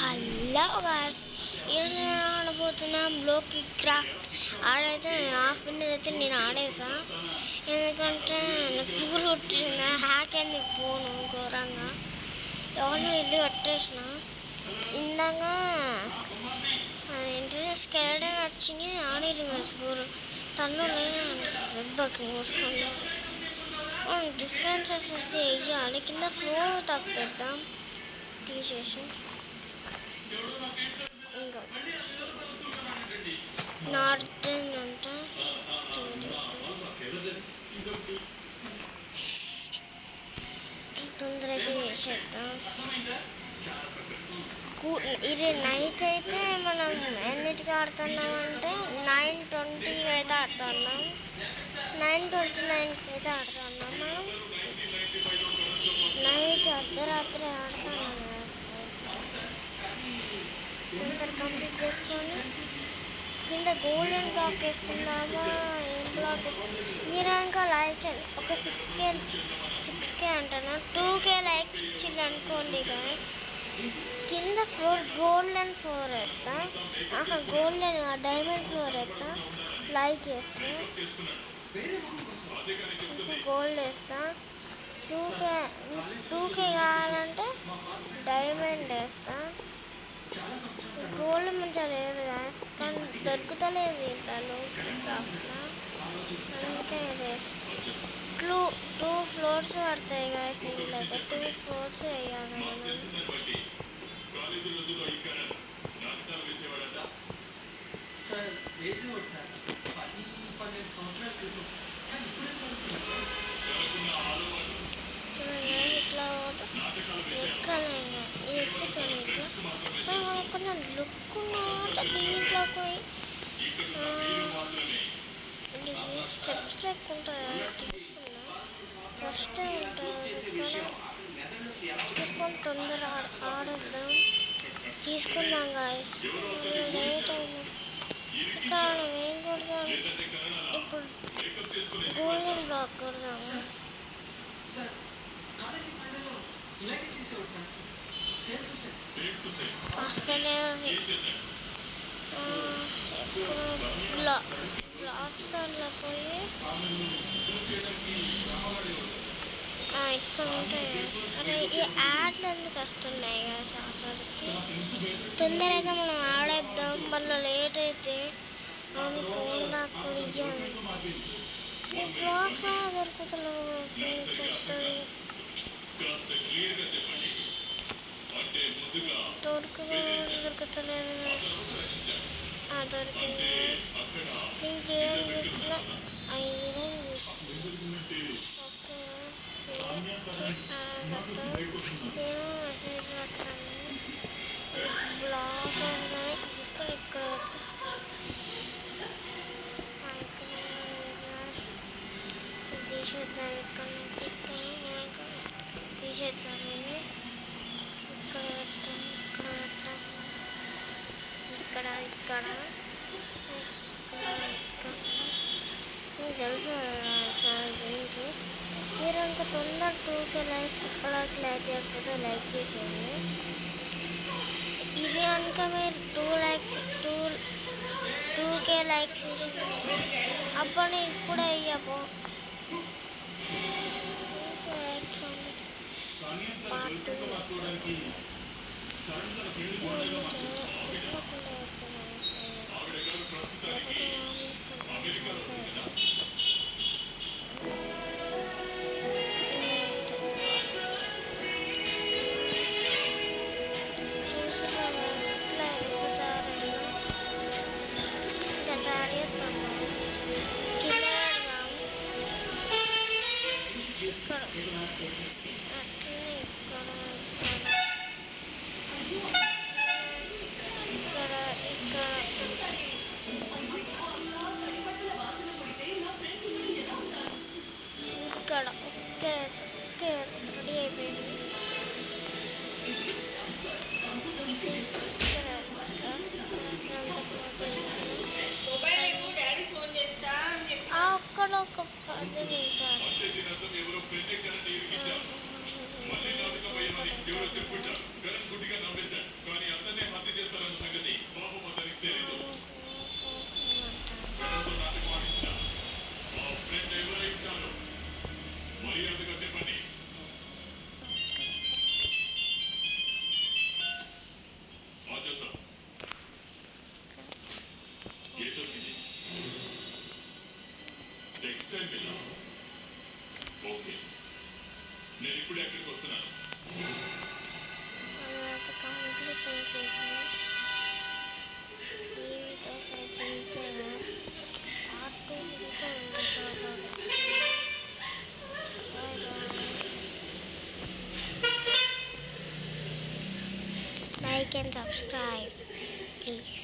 Hello guys, ఈరోజు నేను ఆడబోతున్నా బ్లోకి craft. ఆడైతే నేను హాఫ్ మినిట్ అయితే నేను ఆడేసా, ఎందుకంటే నొప్పులు కొట్టింది, హ్యాక్ అయింది ఫోను ఘోరంగా. ఎవరిని ఇల్లు కట్టేసిన ఇందాక అదేంటి స్కెల్టన్ వచ్చింది, ఆడేది స్కూల్ తను దెబ్బకి మూసుకొని డిఫరెన్సెస్ అయితే వేయాలి. కింద ఫ్లోర్ తప్పేద్దాం తీసేసి, ఇంకా నార్త్ అంట తొందరగా చేసేద్దాం. ఇది నైట్ అయితే మనం ఎన్నిటికి ఆడుతున్నాం అంటే 9:20 అయితే ఆడుతున్నాం, 9:29కి అయితే ఆడుతున్నాం. మనం నైట్ అర్ధరాత్రి ఆడుతున్నాం. తొందర కంప్లీట్ చేసుకొని కింద గోల్డెన్ బ్లాక్ వేసుకుందామా? ఏం బ్లాక్ మీరు ఇంకా లైక్ ఒక 6K అంటాను, 2K లైక్ ఇచ్చింది అనుకోండి గాయ్స్. కింద ఫ్లోర్ గోల్డెన్ ఫ్లోర్ వేస్తా, గోల్డెన్ డైమండ్ ఫ్లోర్ వేస్తా, లైక్ వేస్తా, గోల్డ్ వేస్తా. 2K కావాలంటే డైమండ్ వేస్తా. గోల్డ్ మంచిగా లేదు గాయ్స్, కానీ దొరుకుతలేదు ఇంట్లో క్రాఫ్ట్లో, అందుకే ఇది 2 ఫ్లోర్స్ పడతాయి గాయ్స్. ఇంట్లో అయితే 2 ఫ్లోర్స్ వేయాలి మనం. సార్ వేసేవాడు సార్ 10-12 సంవత్సరాల క్రితం, కానీ ఇట్లా ఎక్కుతాను కొంచెం లుక్ ఉన్నట దీంట్లో పోయి స్టెప్స్ లేకుంటాయి తీసుకున్నా, ఫస్ట్ ఉంటుంది తీసుకొని తొందర ఆడొద్దాం. తీసుకున్నాం గాయస్, లేట్ అయింది. ఇక్కడ ఏం కొడదాం ఇప్పుడు? గోల్డెన్ బ్లాక్ కొడదాము. వస్తలేదు బ్లాక్ స్టార్లో పోయి ఇక్కడ ఉంటాయి. అరే ఈ యాడ్లు ఎందుకు వస్తున్నాయి కదా అసలుకి? తొందరగా మనం ఆడేద్దాం, మళ్ళీ లేట్ అయితే మనం ఫోన్ నాకు ఇయ్యాలి. ఈ బ్లాక్స్ కూడా దొరుకుతలేవు చెప్తాను, దొరుకుతలేదు. దొరికింది. దీనికి ఏం తీసుకున్నా ఐరన్ బ్లాక్ తీసుకొని ఇక్కడ తీసేద్దాం. ఇక్కడ నుంచి తీసేద్దాం. ఇక్కడ తెలుసు సార్ గురించి. మీరు ఇంకా తొందర 2K లైక్స్ ఇప్పటికి లైక్ చేయకపోతే లైక్ చేసేయండి. ఇది కనుక మీరు 2K లైక్స్ అప్పుడు ఇప్పుడే అయ్యపో పాటు ఇక్కడ రెడీ అయిపోయింది. అక్కడ ఒక 10 నిమిషాలు మళ్ళీ నాటకం అయ్యమని ఎవరో చెప్పుంటారు. కరణ్ గుడ్డిగా నవ్వేశాడు, కానీ అతన్ని ఓకే నేను ఇప్పుడు ఎక్కడికి వస్తున్నాను కంప్లీట్ అయిపోయింది ఈ వీడియో అయితే పార్ట్ 2 వీడియో ఉంది కాబట్టి like and subscribe please.